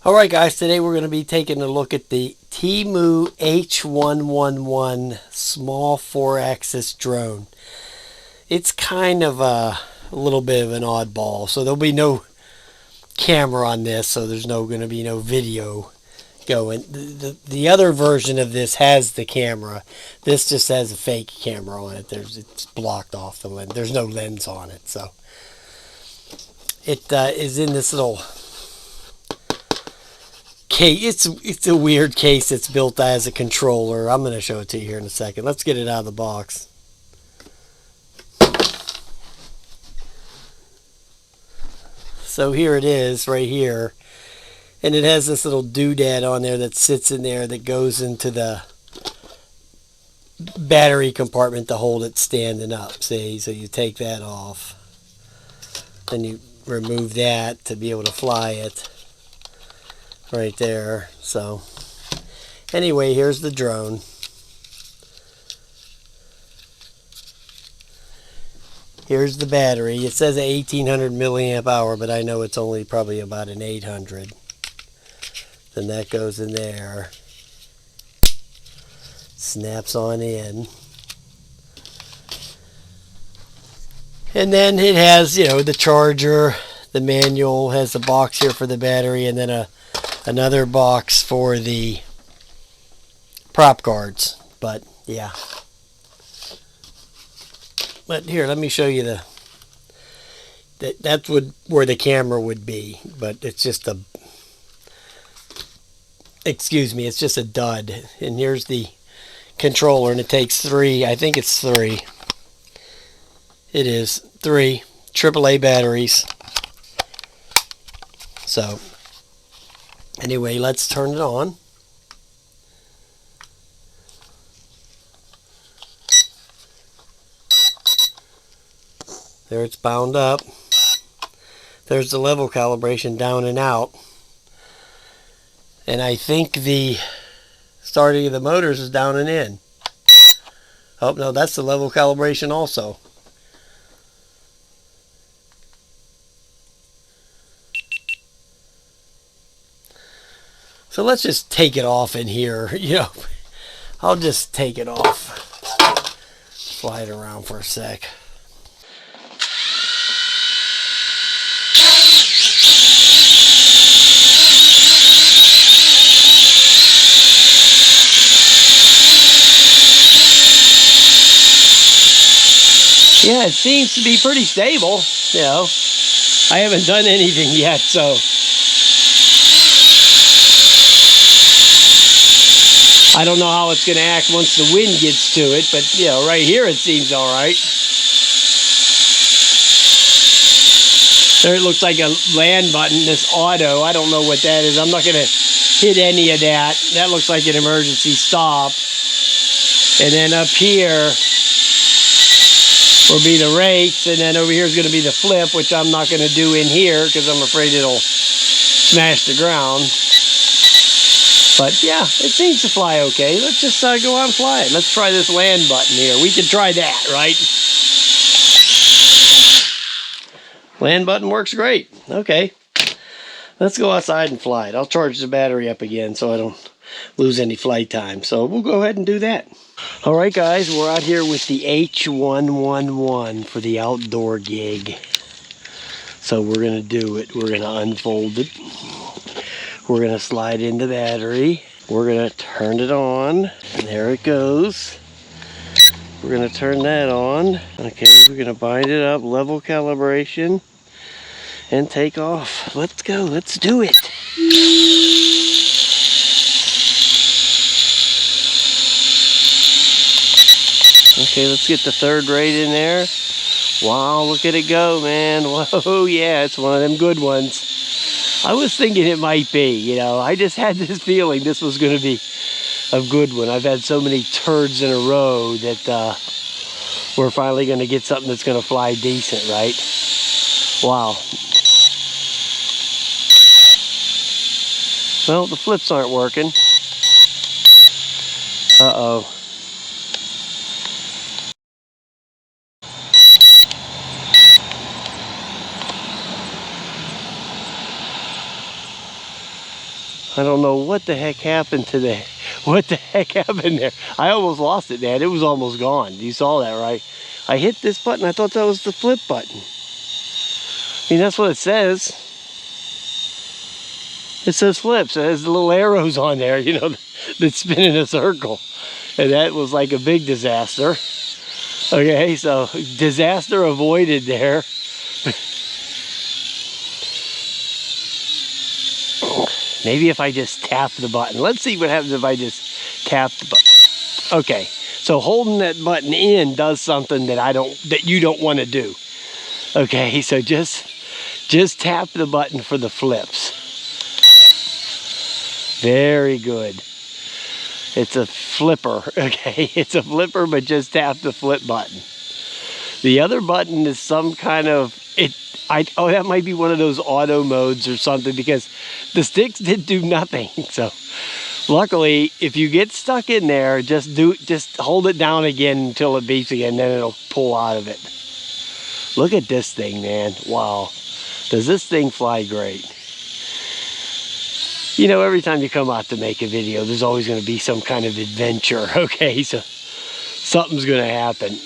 Alright guys, today we're going to be taking a look at the TEMU H111 small 4-axis drone. It's kind of a little bit of an oddball, so there'll be no camera on this, so there's going to be no video going. The other version of this has the camera. This just has a fake camera on it. It's blocked off the lens. There's no lens on it, so it is in this little case. It's a weird case. It's built as a controller. I'm going to show it to you here in a second. Let's get it out of the box. So here it is right here, and it has this little doodad on there that sits in there that goes into the battery compartment to hold it standing up. See, so you take that off, then you remove that to be able to fly it right there. So anyway, here's the drone. Here's the battery. It says an 1800 milliamp hour, but I know it's only probably about an 800. Then that goes in there, snaps on in, and then it has, the charger, the manual, has a box here for the battery, and then another box for the prop guards. But yeah, but here, let me show you that's where the camera would be, but it's just a, it's just a dud. And here's the controller, and it takes three, I think it's three. It is three AAA batteries. So anyway, let's turn it on. There, it's bound up. There's the level calibration down and out. And I think the starting of the motors is down and in. Oh, no, that's the level calibration also. So let's just take it off in here. I'll just take it off. Fly it around for a sec. Yeah, it seems to be pretty stable. I haven't done anything yet, so I don't know how it's going to act once the wind gets to it, but right here it seems all right. There it looks like a land button, this auto. I don't know what that is. I'm not going to hit any of that. That looks like an emergency stop. And then up here will be the rates, and then over here is going to be the flip, which I'm not going to do in here because I'm afraid it'll smash the ground. But yeah, it seems to fly okay. Let's just go out and fly it. Let's try this land button here. We can try that, right? Land button works great. Okay. Let's go outside and fly it. I'll charge the battery up again so I don't lose any flight time. So we'll go ahead and do that. Alright guys, we're out here with the H111 for the outdoor gig. So we're going to do it. We're going to unfold it. We're going to slide in the battery. We're going to turn it on. And there it goes. We're going to turn that on. Okay, we're going to bind it up, level calibration, and take off. Let's go. Let's do it. Okay, let's get the third rate in there. Wow, look at it go, man. Whoa, yeah, it's one of them good ones. I was thinking it might be, I just had this feeling this was going to be a good one. I've had so many turds in a row that we're finally going to get something that's going to fly decent, right? Wow. Well, the flips aren't working. Uh-oh. I don't know what the heck happened to the, what the heck happened there. I almost lost it, Dad. It was almost gone. You saw that, right? I hit this button. I thought that was the flip button. I mean, that's what it says. It says flips. It has the little arrows on there, you know, that spin in a circle. And that was like a big disaster. Okay, so disaster avoided there. Maybe if I just tap the button. Let's see what happens if I just tap the button. Okay, so holding that button in does something that you don't want to do. Okay, so just tap the button for the flips. Very good. It's a flipper, okay? It's a flipper, but just tap the flip button. The other button is some kind of, oh, that might be one of those auto modes or something, because the sticks did do nothing. So luckily, if you get stuck in there, just hold it down again until it beeps again, then it'll pull out of it. Look at this thing, man. Wow. Does this thing fly great? You know, every time you come out to make a video, there's always going to be some kind of adventure, okay? So something's going to happen.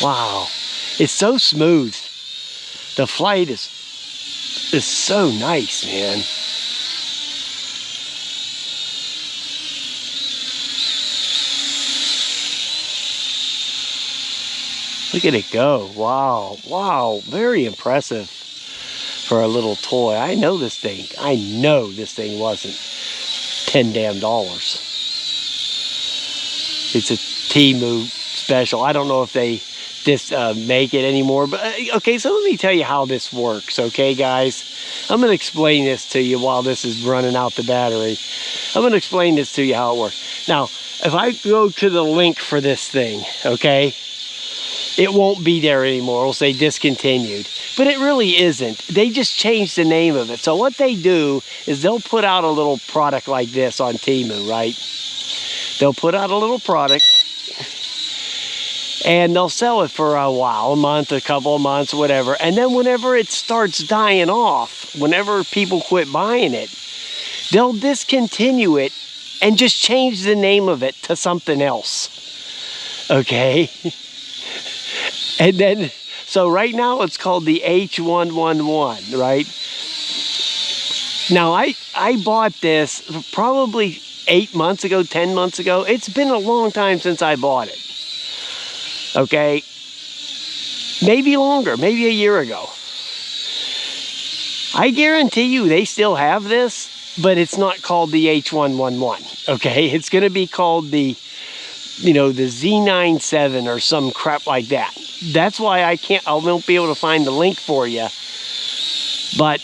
Wow, it's so smooth. The flight is so nice, man. Look at it go. Wow, wow, very impressive for a little toy. I know this thing wasn't $10 damn. It's a Timu special. I don't know if they make it anymore, but okay, so let me tell you how this works, okay, guys? I'm gonna explain this to you while this is running out the battery. I'm gonna explain this to you how it works. Now, if I go to the link for this thing, okay, it won't be there anymore. It'll say discontinued, but it really isn't. They just changed the name of it. So what they do is they'll put out a little product like this on Timu, right? They'll put out a little product, and they'll sell it for a while, a month, a couple of months, whatever. And then whenever it starts dying off, whenever people quit buying it, they'll discontinue it and just change the name of it to something else. Okay? And then, so right now it's called the H111, right? Now, I bought this probably 8 months ago, 10 months ago. It's been a long time since I bought it. Okay, maybe longer, maybe a year ago. I guarantee you they still have this, but it's not called the H111, okay? It's gonna be called the, you know, the Z97 or some crap like that. That's why I won't be able to find the link for you, but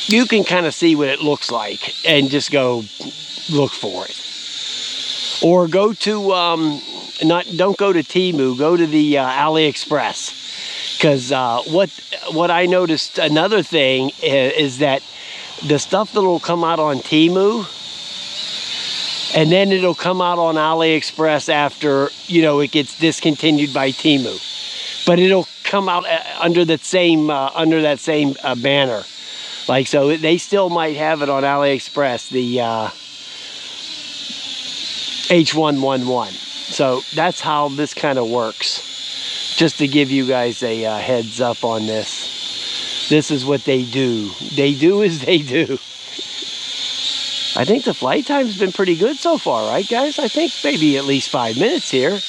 you can kind of see what it looks like and just go look for it. Or go to, don't go to Timu, go to the AliExpress. Because what I noticed, another thing is that the stuff that will come out on Timu, and then it'll come out on AliExpress after, you know, it gets discontinued by Timu. But it'll come out under that same banner. Like, so they still might have it on AliExpress, the H111. So that's how this kind of works. Just to give you guys a heads up on this. This is what they do. They do as they do. I think the flight time's been pretty good so far, right, guys? I think maybe at least 5 minutes here.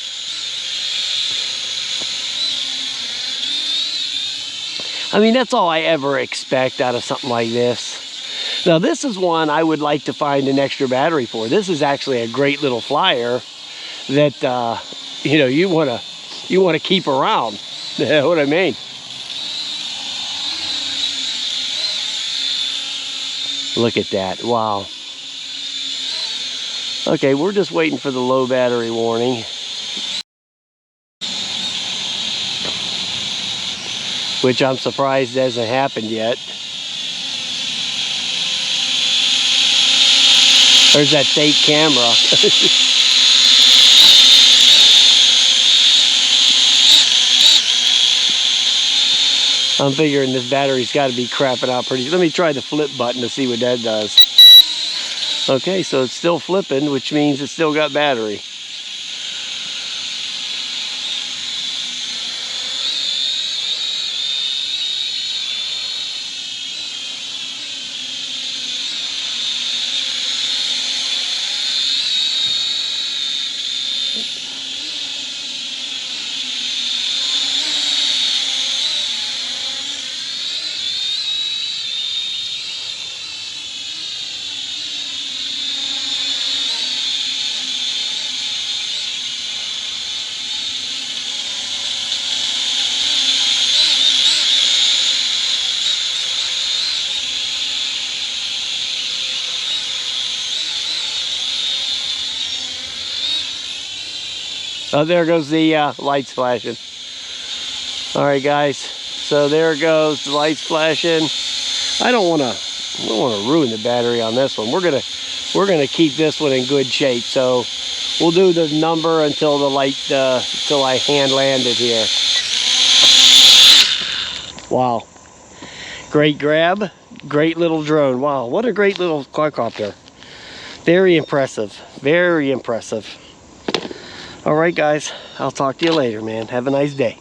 I mean, that's all I ever expect out of something like this. Now, this is one I would like to find an extra battery for. This is actually a great little flyer that you know, you want to keep around. You know what I mean? Look at that. Wow. Okay, we're just waiting for the low battery warning. Which I'm surprised hasn't happened yet. There's that fake camera. I'm figuring this battery's got to be crapping out pretty. Let me try the flip button to see what that does. Okay, so it's still flipping, which means it's still got battery. Oh, there goes the lights flashing. All right, guys. So there it goes, the lights flashing. I don't want to ruin the battery on this one. We're gonna keep this one in good shape. So we'll do the number until the light till I hand land it here. Wow. Great grab. Great little drone. Wow, what a great little quadcopter. Very impressive. Very impressive. All right, guys. I'll talk to you later, man. Have a nice day.